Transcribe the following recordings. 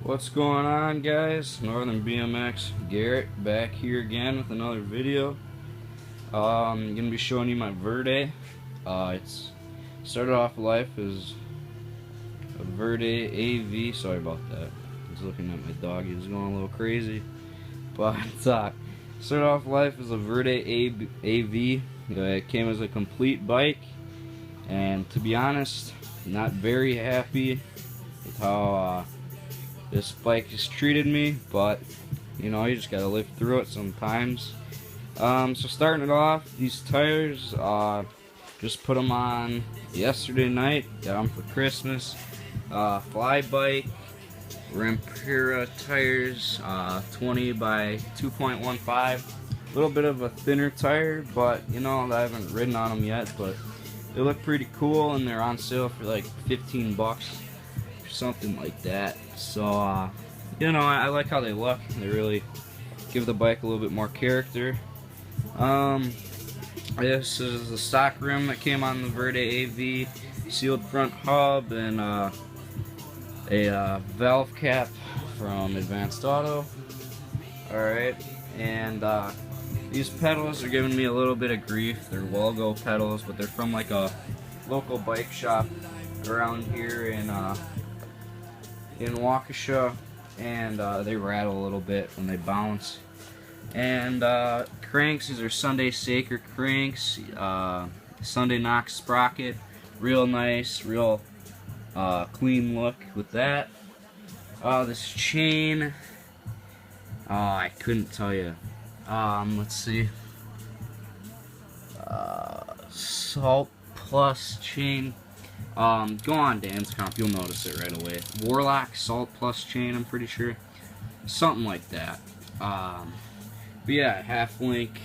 What's going on, guys? Northern BMX Garrett back here again with another video. I'm gonna be showing you my Verde. It's started off life as a Verde AV. Sorry about that. I was looking at my dog. He was going a little crazy. But started off life as a Verde AV. It came as a complete bike, and to be honest, not very happy with how this bike has treated me, but you know, you just gotta live through it sometimes. So starting it off, these tires, just put them on yesterday night, got them for Christmas. Fly bike, Rampera tires, 20 by 2.15, a little bit of a thinner tire, but you know, I haven't ridden on them yet, but they look pretty cool and they're on sale for like 15 bucks. Something like that. So you know, I like how they look. They really give the bike a little bit more character. This is the stock rim that came on the Verde AV, sealed front hub, and a valve cap from Advanced Auto. Alright, and these pedals are giving me a little bit of grief. They're Logo pedals, but they're from like a local bike shop around here in Waukesha, and they rattle a little bit when they bounce. And cranks, these are Sunday Saker cranks, Sunday Knox sprocket, real nice, real clean look with that. This chain, I couldn't tell you. Let's see, Salt Plus chain. Go on Dan's Comp, you'll notice it right away. Warlock Salt Plus chain, I'm pretty sure. Something like that. But yeah, half link,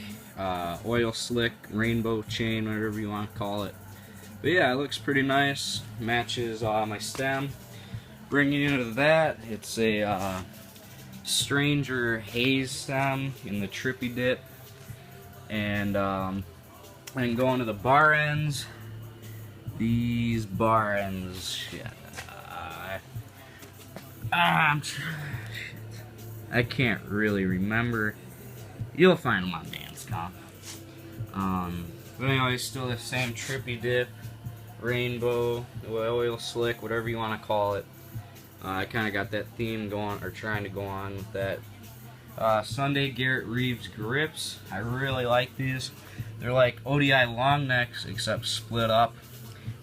oil slick, rainbow chain, whatever you want to call it. But yeah, it looks pretty nice. Matches my stem. Bringing you to that, it's a Stranger Haze stem in the Trippy Dip. And going to the bar ends. These bar ends, shit. I can't really remember. You'll find them on Dan's Comp. But anyway, still the same Trippy Dip, rainbow, oil slick, whatever you want to call it. I kind of got that theme going, or trying to go on with that. Sunday Garrett Reeves grips. I really like these. They're like ODI long necks, except split up.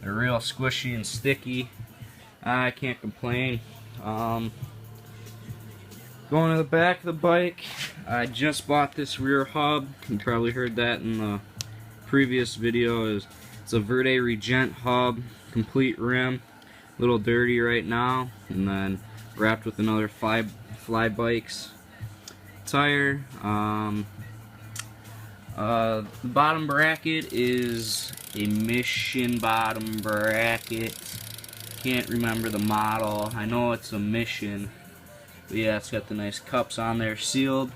They're real squishy and sticky. I can't complain. Going to the back of the bike, I just bought this rear hub. You probably heard that in the previous video. It's a Verde Regent hub, complete rim. A little dirty right now, and then wrapped with another fly bikes tire. The bottom bracket is a Mission bottom bracket. Can't remember the model. I know it's a Mission. But yeah, it's got the nice cups on there, sealed.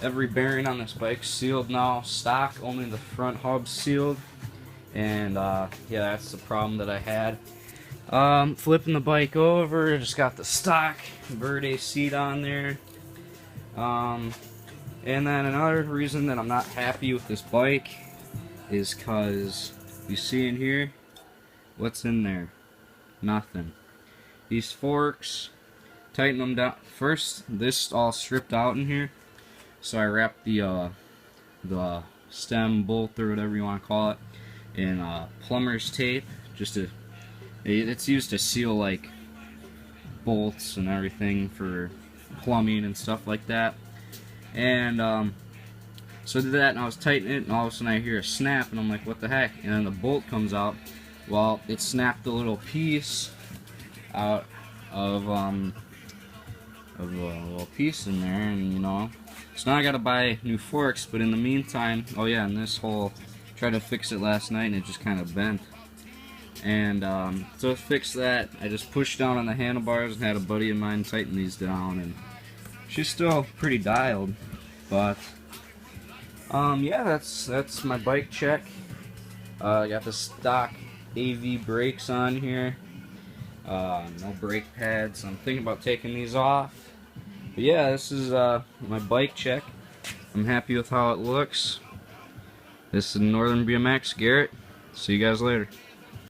Every bearing on this bike's sealed now. Stock, only the front hub's sealed. And yeah, that's the problem that I had. Flipping the bike over, just got the stock Verde seat on there. And then another reason that I'm not happy with this bike is because you see in here, what's in there? Nothing. These forks, tighten them down. First, this all stripped out in here, so I wrapped the stem bolt or whatever you want to call it in plumber's tape. It's used to seal like bolts and everything for plumbing and stuff like that. And so I did that, and I was tightening it, and all of a sudden I hear a snap, and I'm like, what the heck? And then the bolt comes out. Well, it snapped a little piece out of a little piece in there, and you know, so now I gotta buy new forks. But in the meantime, oh yeah, and this hole, tried to fix it last night, and it just kind of bent. And so to fix that, I just pushed down on the handlebars and had a buddy of mine tighten these down, and she's still pretty dialed. But yeah, that's my bike check. I got the stock AV brakes on here. No brake pads. I'm thinking about taking these off. But yeah, this is my bike check. I'm happy with how it looks. This is Northern BMX, Garrett. See you guys later.